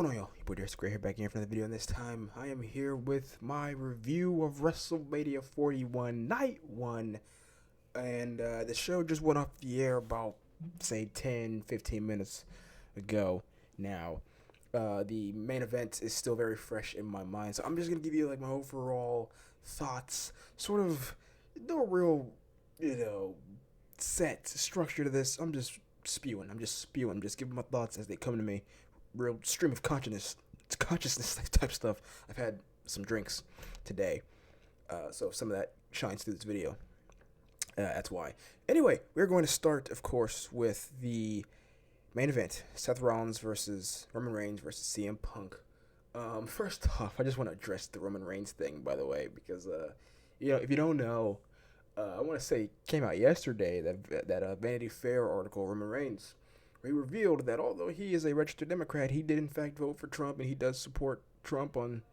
going on, y'all? Your boy Darius here back again for another video, and this time I am here with my review of WrestleMania 41 Night 1. And the show just went off the air about, say, 10-15 minutes ago now. The main event is still very fresh in my mind, so I'm just going to give you like my overall thoughts. Sort of no real, set structure to this. I'm just spewing. I'm just giving my thoughts as they come to me. Real stream of consciousness type stuff. I've had some drinks today, so some of that shines through this video. That's why. Anyway, we're going to start, of course, with the main event: Seth Rollins versus Roman Reigns versus CM Punk. First off, I just want to address the Roman Reigns thing, by the way, because if you don't know, I want to say it came out yesterday that Vanity Fair article, Roman Reigns. He revealed that although he is a registered Democrat, he did in fact vote for Trump, and he does support Trump on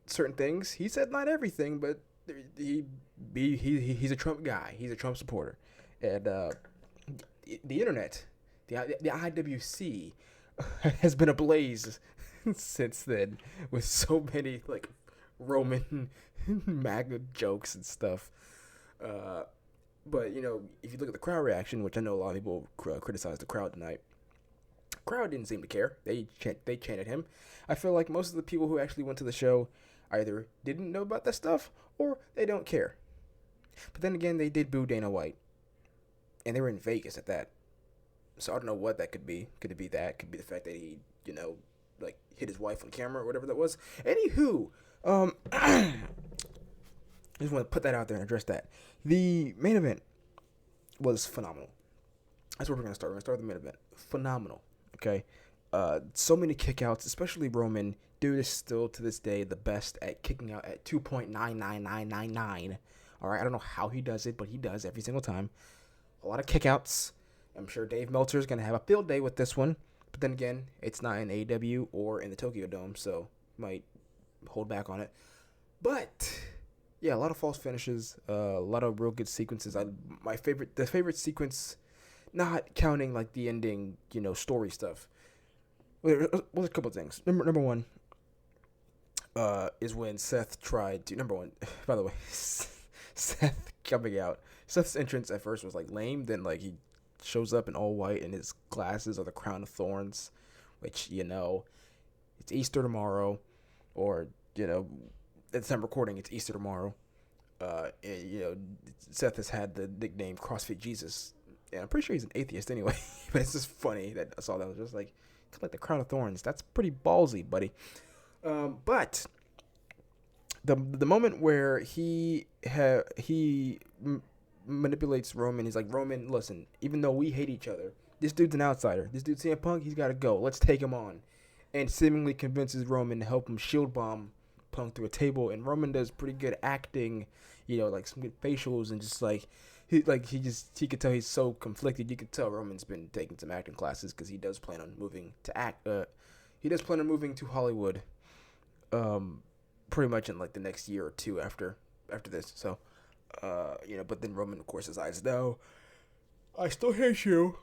certain things. He said not everything, but he's a Trump guy. He's a Trump supporter, and the internet, the IWC, has been ablaze since then with so many like Roman MAGA jokes and stuff. But, if you look at the crowd reaction, which I know a lot of people criticized the crowd tonight, the crowd didn't seem to care. They chanted him. I feel like most of the people who actually went to the show either didn't know about that stuff or they don't care. But then again, they did boo Dana White. And they were in Vegas at that. So I don't know what that could be. Could it be that? Could be the fact that he, hit his wife on camera or whatever that was. Anywho, I just want to put that out there and address that. The main event was phenomenal. That's where we're going to start. We're going to start with the main event. Phenomenal. Okay? So many kickouts, especially Roman. Dude is still, to this day, the best at kicking out at 2.99999. All right? I don't know how he does it, but he does every single time. A lot of kickouts. I'm sure Dave Meltzer is going to have a field day with this one. But then again, it's not in AEW or in the Tokyo Dome, so might hold back on it. But yeah, a lot of false finishes, a lot of real good sequences. The favorite sequence, not counting like the ending, story stuff. Well, there's a couple of things. Number one, is when Seth tried to. Number one, by the way, Seth coming out. Seth's entrance at first was like lame. Then he shows up in all white, and his glasses are the crown of thorns, which it's Easter tomorrow, or at the time recording, it's Easter tomorrow. Seth has had the nickname CrossFit Jesus, and I'm pretty sure he's an atheist anyway. But it's just funny that I saw that. I was just like the crown of thorns. That's pretty ballsy, buddy. But the moment where he manipulates Roman, he's like, Roman, listen, even though we hate each other, this dude's an outsider. This dude's CM Punk. He's got to go. Let's take him on, and seemingly convinces Roman to help him shield bomb Punk through a table. And Roman does pretty good acting, some good facials, and just he could tell he's so conflicted. You could tell Roman's been taking some acting classes, because he does plan on moving to Hollywood, pretty much in the next year or two after this. So, but then Roman, of course, decides, no, I still hate you.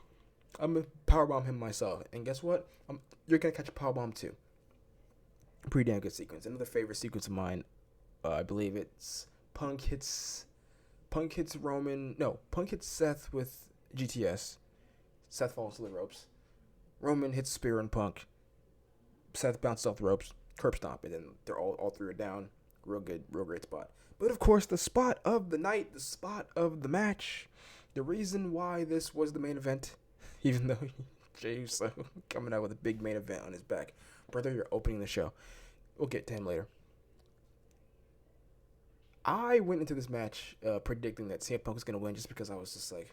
I'm gonna powerbomb him myself, and guess what? You're gonna catch a powerbomb too. Pretty damn good sequence. Another favorite sequence of mine, I believe it's Punk hits Roman. No, Punk hits Seth with GTS. Seth falls to the ropes. Roman hits spear on Punk. Seth bounces off the ropes, curb stomp, and then they're all three are down. Real good, real great spot. But of course, the spot of the night, the spot of the match, the reason why this was the main event, even though Jey Uso coming out with a big main event on his back. Brother, you're opening the show. We'll get to him later. I went into this match predicting that CM Punk was going to win, just because I was just like,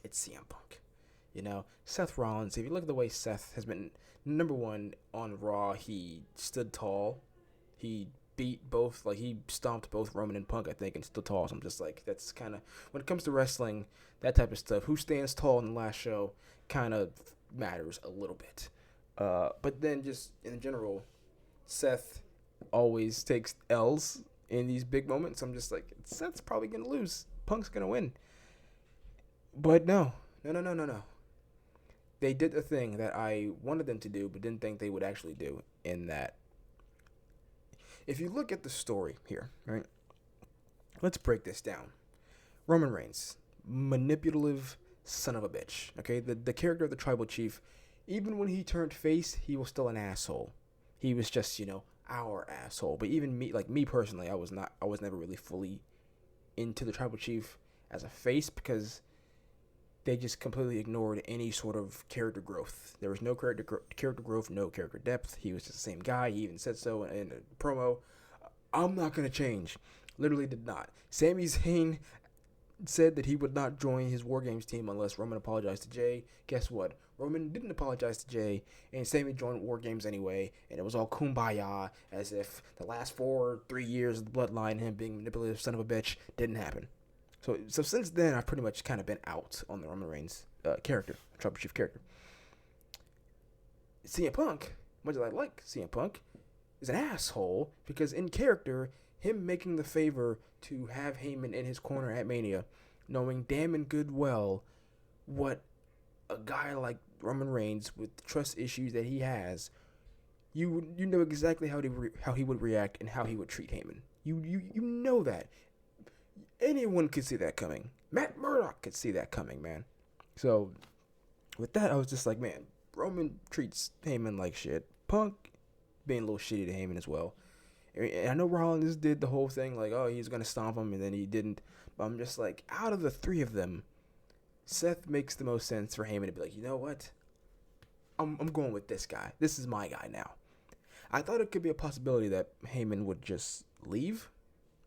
it's CM Punk. Seth Rollins, if you look at the way Seth has been, number one, on Raw, he stood tall. He beat both, he stomped both Roman and Punk, I think, and stood tall. So I'm just like, that's kind of, when it comes to wrestling, that type of stuff, who stands tall in the last show kind of matters a little bit. But then just in general, Seth always takes L's in these big moments. I'm just like, Seth's probably going to lose. Punk's going to win. But no. they did the thing that I wanted them to do, but didn't think they would actually do. In that, if you look at the story here, right? Let's break this down. Roman Reigns, manipulative son of a bitch. Okay, the character of the tribal chief, even when he turned face, he was still an asshole. He was just, our asshole. But even me, like me personally, I was never really fully into the tribal chief as a face because they just completely ignored any sort of character growth. There was no character growth, no character depth. He was just the same guy. He even said so in a promo. I'm not gonna change. Literally did not. Sami Zayn said that he would not join his War Games team unless Roman apologized to Jay. Guess what? Roman didn't apologize to Jay, and Sami joined War Games anyway, and it was all kumbaya, as if the last 3 years of the bloodline, him being manipulative son of a bitch, didn't happen. So since then, I've pretty much kind of been out on the Roman Reigns character, Tribal Chief character. CM Punk, much as I like CM Punk, is an asshole because in character, him making the favor to have Heyman in his corner at Mania, knowing damn and good well what a guy like Roman Reigns with the trust issues that he has, you know exactly how he would react and how he would treat Heyman. You know that. Anyone could see that coming. Matt Murdock could see that coming, man. So with that, I was just like, man, Roman treats Heyman like shit. Punk being a little shitty to Heyman as well. And I know Rollins did the whole thing like, oh, he's going to stomp him, and then he didn't. But I'm just like, out of the three of them, Seth makes the most sense for Heyman to be like, you know what? I'm going with this guy. This is my guy now. I thought it could be a possibility that Heyman would just leave,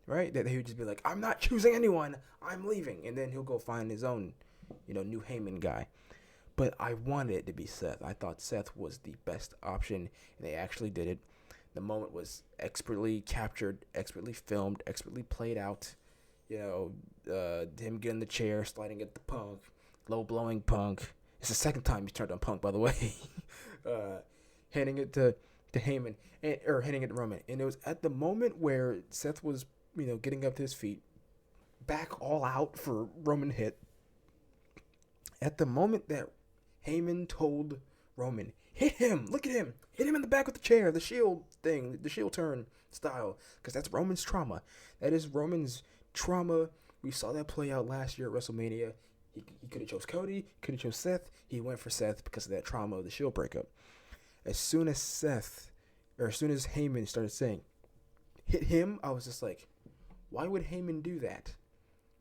right? That he would just be like, I'm not choosing anyone. I'm leaving. And then he'll go find his own, new Heyman guy. But I wanted it to be Seth. I thought Seth was the best option, and they actually did it. The moment was expertly captured, expertly filmed, expertly played out. Him getting the chair, sliding at the Punk, low blowing Punk. It's the second time he's turned on Punk, by the way. Handing it to Heyman, or handing it to Roman. And it was at the moment where Seth was, getting up to his feet, back all out for Roman hit. At the moment that Heyman told Roman, hit him, look at him, hit him in the back with the chair, the shield thing, the shield turn style, because that's Roman's trauma. That is Roman's trauma. We saw that play out last year at WrestleMania. He could have chose Cody, could have chose Seth. He went for Seth because of that trauma of the shield breakup. As soon as Heyman started saying, hit him, I was just like, why would Heyman do that?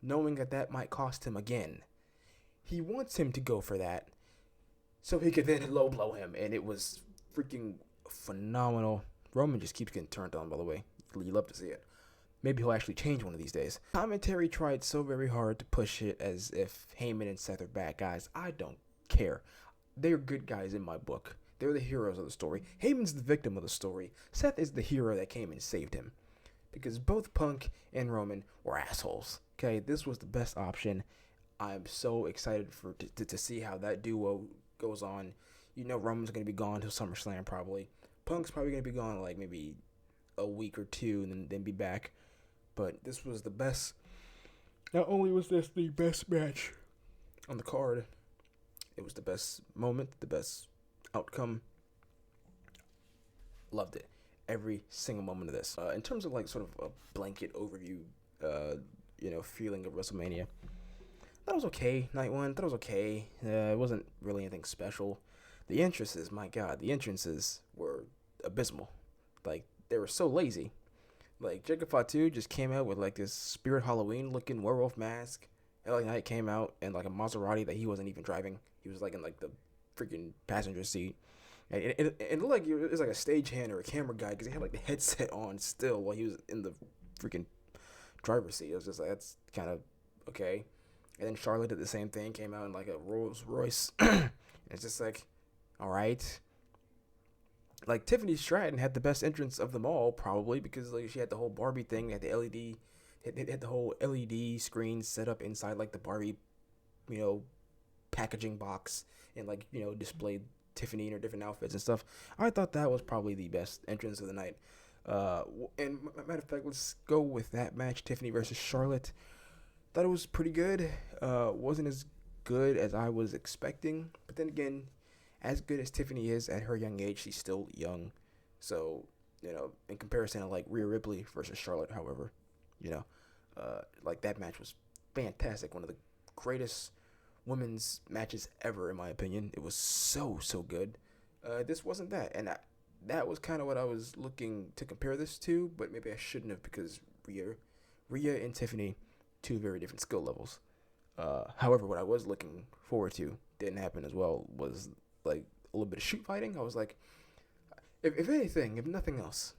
Knowing that might cost him again. He wants him to go for that so he could then low blow him, and it was freaking phenomenal. Roman just keeps getting turned on, by the way. You love to see it. Maybe he'll actually change one of these days. Commentary tried so very hard to push it as if Heyman and Seth are bad guys. I don't care. They're good guys in my book. They're the heroes of the story. Heyman's the victim of the story. Seth is the hero that came and saved him. Because both Punk and Roman were assholes. Okay, this was the best option. I'm so excited to see how that duo goes on. Roman's going to be gone till SummerSlam probably. Punk's probably going to be gone like maybe a week or two and then be back. But this was the best. Not only was this the best match on the card, it was the best moment, the best outcome. Loved it. Every single moment of this. In terms of like sort of a blanket overview, feeling of WrestleMania, that was okay. Night one, that was okay. It wasn't really anything special. The entrances, my God, the entrances were abysmal. Like, they were so lazy. Like, Jacob Fatu just came out with like this Spirit Halloween looking werewolf mask. LA Knight came out in like a Maserati that he wasn't even driving. He was like in like the freaking passenger seat. And it looked like it was like a stagehand or a camera guy because he had like the headset on still while he was in the freaking driver's seat. It was just like, that's kind of okay. And then Charlotte did the same thing, came out in like a Rolls Royce. And it's just like, all right. Like, Tiffany Stratton had the best entrance of them all, probably, because like she had the whole Barbie thing, had the LED, had the whole LED screen set up inside like the Barbie, packaging box, and like, displayed Tiffany in her different outfits and stuff. I thought that was probably the best entrance of the night. And matter of fact, let's go with that match, Tiffany versus Charlotte. Thought it was pretty good. Wasn't as good as I was expecting, but then again, as good as Tiffany is at her young age, she's still young. So, in comparison to like Rhea Ripley versus Charlotte, however, you know, like that match was fantastic. One of the greatest women's matches ever, in my opinion. It was so good. This wasn't that, and that was kind of what I was looking to compare this to, but maybe I shouldn't have because Rhea and Tiffany, two very different skill levels. However, what I was looking forward to didn't happen as well. Was like a little bit of shoot fighting. I was like, if anything, if nothing else,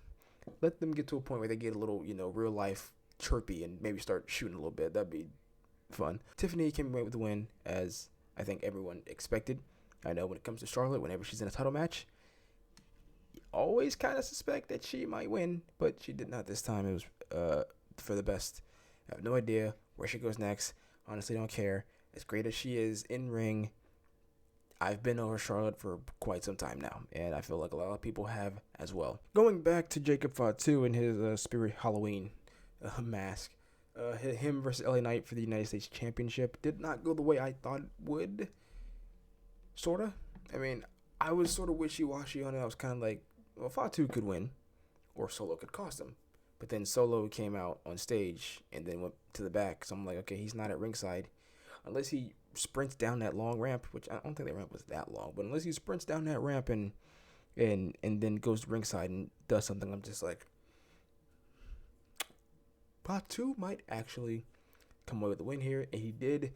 let them get to a point where they get a little, real life chirpy and maybe start shooting a little bit. That'd be fun. Tiffany came away with the win, as I think everyone expected. I know when it comes to Charlotte, whenever she's in a title match, you always kind of suspect that she might win, but she did not this time. It was for the best. I have no idea where she goes next. Honestly, don't care. As great as she is in ring, I've been over Charlotte for quite some time now, and I feel like a lot of people have as well. Going back to Jacob Fatu and his Spirit Halloween mask, him versus LA Knight for the United States Championship did not go the way I thought it would. Sorta. I mean, I was sort of wishy-washy on it. I was kind of like, well, Fatu could win, or Solo could cost him. But then Solo came out on stage and then went to the back. So I'm like, okay, he's not at ringside. Unless he sprints down that long ramp, which I don't think that ramp was that long. But unless he sprints down that ramp and then goes to ringside and does something, I'm just like, Fatu might actually come away with the win here. And he did.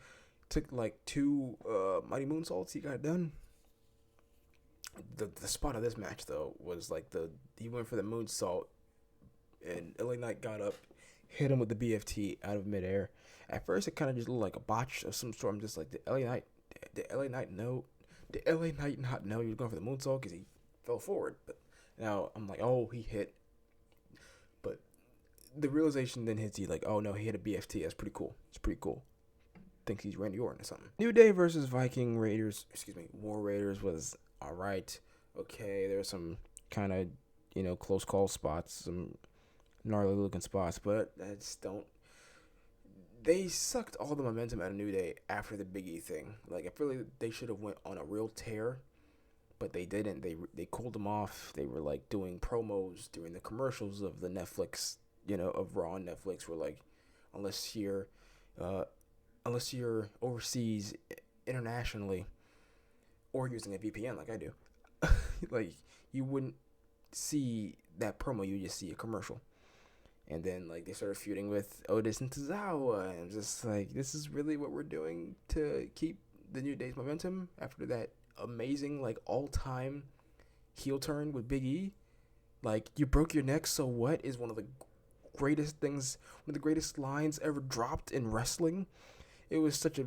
Took like 2 mighty moonsaults. He got it done. The spot of this match, though, was like he went for the moonsault. And LA Knight got up, hit him with the BFT out of midair. At first, it kind of just looked like a botch of some sort. I'm just like, did LA Knight not know he was going for the moonsault because he fell forward? But now I'm like, oh, he hit. But the realization then hits you like, oh no, he hit a BFT. That's pretty cool. It's pretty cool. Thinks he's Randy Orton or something. New Day versus War Raiders was all right. Okay, there were some kind of close call spots, some gnarly looking spots, but they sucked all the momentum out of New Day after the Big E thing. Like, I feel like they should have went on a real tear, but they didn't. They cooled them off. They were like doing promos during the commercials of the Netflix, of Raw on Netflix, where like, unless you're overseas internationally or using a VPN like I do, like, you wouldn't see that promo. You just see a commercial. And then, like, they started feuding with Otis and Tozawa. And I'm just like, this is really what we're doing to keep the New Day's momentum after that amazing, like, all-time heel turn with Big E. Like, you broke your neck, so what? Is one of the greatest lines ever dropped in wrestling. It was such a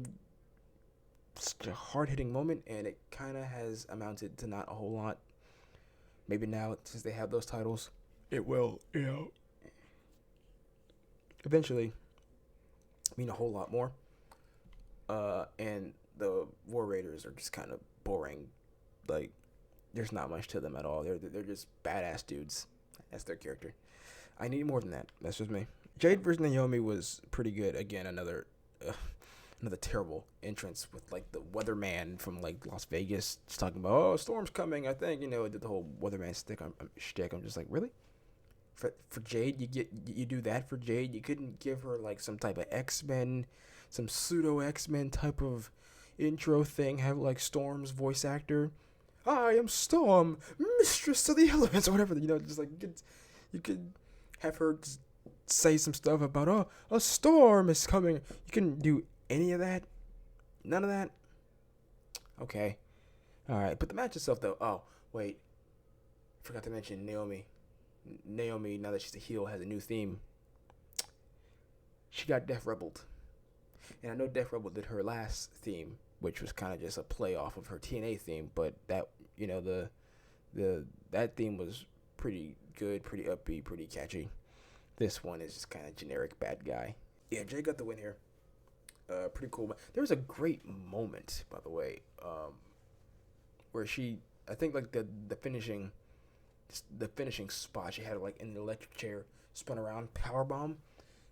hard-hitting moment, and it kind of has amounted to not a whole lot. Maybe now, since they have those titles, it will, eventually mean a whole lot more. And the War Raiders are just kind of boring. Like, there's not much to them at all. They're just badass dudes. That's their character. I need more than that. That's just me. Jade versus Naomi was pretty good. Again, another terrible entrance with like the weatherman from like Las Vegas just talking about, oh, storm's coming. I think it did the whole weatherman shtick. I'm just like, really? For Jade, you do that for Jade? You couldn't give her like some type of X-Men, some pseudo X-Men type of intro thing. Have like Storm's voice actor, I am Storm, mistress of the elements, or whatever. Just like you could have her just say some stuff about, oh, a storm is coming. You couldn't do any of that. None of that. Okay, all right. But the match itself, though. Oh wait, forgot to mention Naomi. Now that she's a heel, has a new theme. She got Def Rebelled. And I know Def Rebel did her last theme, which was kind of just a play off of her TNA theme, but that, that theme was pretty good, pretty upbeat, pretty catchy. This one is just kind of generic bad guy. Yeah, Jay got the win here. Pretty cool. There was a great moment, by the way, where I think like the finishing spot, she had like in the electric chair, spun around, powerbomb,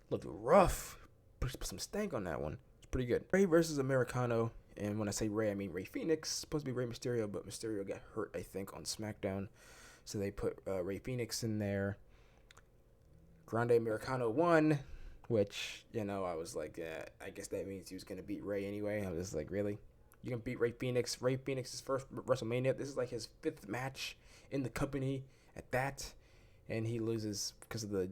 looked rough. Put some stank on that one. It's pretty good. Ray versus Americano And when I say Rey, I mean Rey Fenix. Supposed to be Rey Mysterio, but Mysterio got hurt, I think, on SmackDown. So they put Rey Fenix in there. Grande Americano won, which, I was like, I guess that means he was going to beat Rey anyway. I was just like, really? You can beat Rey Fenix? Rey Fenix's first WrestleMania. This is like his 5th match in the company at that. And he loses because of the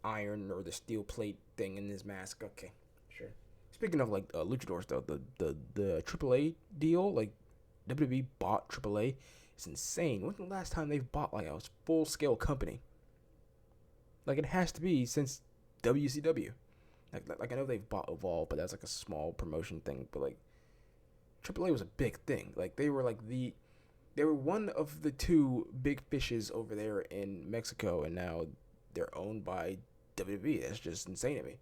iron or the steel plate thing in his mask. Okay, sure. Speaking of like luchadors, though, the AAA deal, like WWE bought AAA, is insane. When's the last time they've bought like a full scale company? Like, it has to be since WCW. Like I know they've bought Evolve, but that's like a small promotion thing. But like AAA was a big thing. Like they were one of the 2 big fishes over there in Mexico, and now they're owned by WWE. That's just insane to me.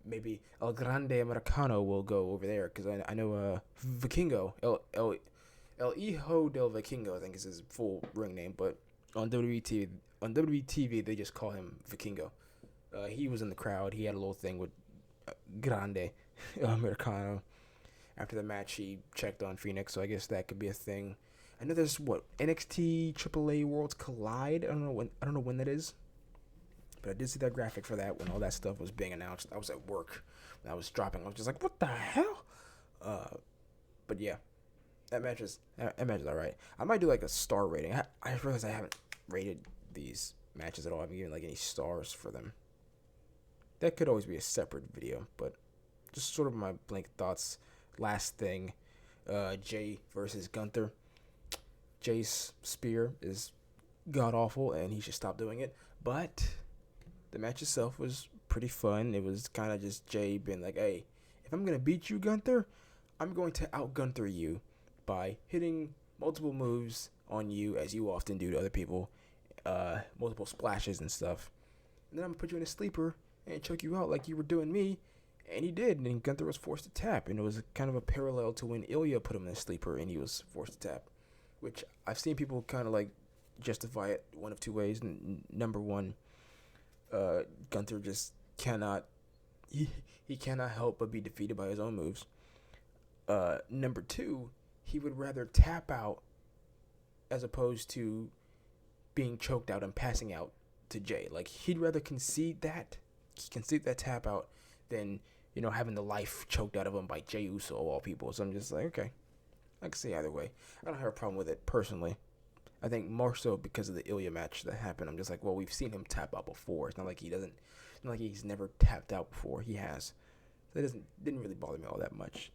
Maybe El Grande Americano will go over there, because I know Vikingo, El Hijo del Vikingo, I think is his full ring name, but on WWE TV they just call him Vikingo. He was in the crowd. He had a little thing with Grande Americano. After the match, he checked on Phoenix, so I guess that could be a thing. I know there's NXT AAA Worlds Collide. I don't know when that is, but I did see that graphic for that when all that stuff was being announced. I was at work when I was dropping. I was just like, what the hell? But yeah, that match is all right. I might do like a star rating. I realize I haven't rated these matches at all. I haven't given like any stars for them. That could always be a separate video, but just sort of my blank thoughts. Last thing, Jay versus Gunther. Jay's spear is god awful, and he should stop doing it. But the match itself was pretty fun. It was kind of just Jay being like, "Hey, if I'm gonna beat you, Gunther, I'm going to out Gunther you by hitting multiple moves on you, as you often do to other people, multiple splashes and stuff. And then I'm gonna put you in a sleeper and choke you out like you were doing me." And he did, and Gunther was forced to tap, and it was kind of a parallel to when Ilya put him in a sleeper and he was forced to tap, which I've seen people kind of like justify it one of 2 ways. Number one, Gunther just cannot help but be defeated by his own moves. Number 2, he would rather tap out as opposed to being choked out and passing out to Jay. Like, he'd rather concede that tap out than, having the life choked out of him by Jey Uso of all people. So I'm just like, okay, I can see either way. I don't have a problem with it personally. I think more so because of the Ilya match that happened. I'm just like, well, we've seen him tap out before. It's not like he's never tapped out before. He has. So it didn't really bother me all that much.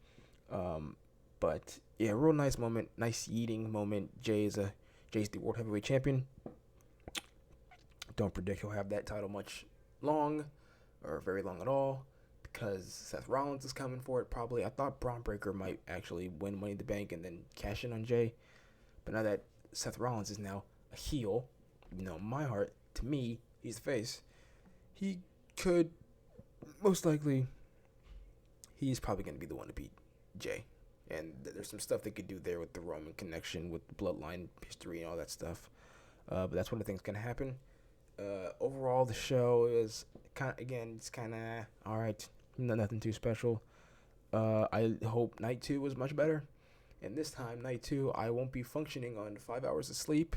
But yeah, real nice moment, nice yeeting moment. Jay's the World Heavyweight Champion. Don't predict he'll have that title much long, or very long at all, because Seth Rollins is coming for it probably. I thought Braun Breaker might actually win Money in the Bank and then cash in on Jay, but now that Seth Rollins is now a heel, in my heart, to me, he's the face. He could, most likely, he's probably going to be the one to beat Jay. And there's some stuff they could do there with the Roman connection, with the bloodline history and all that stuff. But that's one of the things going to happen. Overall, the show is it's kind of all right. Nothing too special. I hope night 2 was much better. And this time, night 2, I won't be functioning on 5 hours of sleep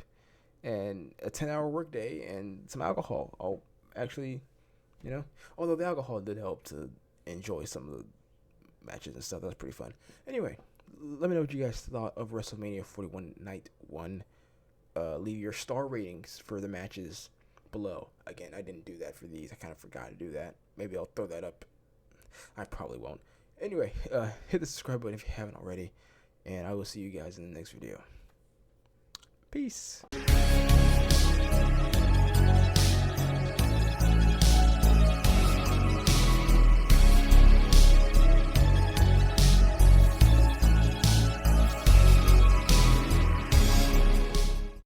and a 10-hour workday and some alcohol. I'll actually, although the alcohol did help to enjoy some of the matches and stuff. That was pretty fun. Anyway, let me know what you guys thought of WrestleMania 41 Night 1. Leave your star ratings for the matches below. Again, I didn't do that for these. I kind of forgot to do that. Maybe I'll throw that up. I probably won't. Anyway, hit the subscribe button if you haven't already, and I will see you guys in the next video. Peace.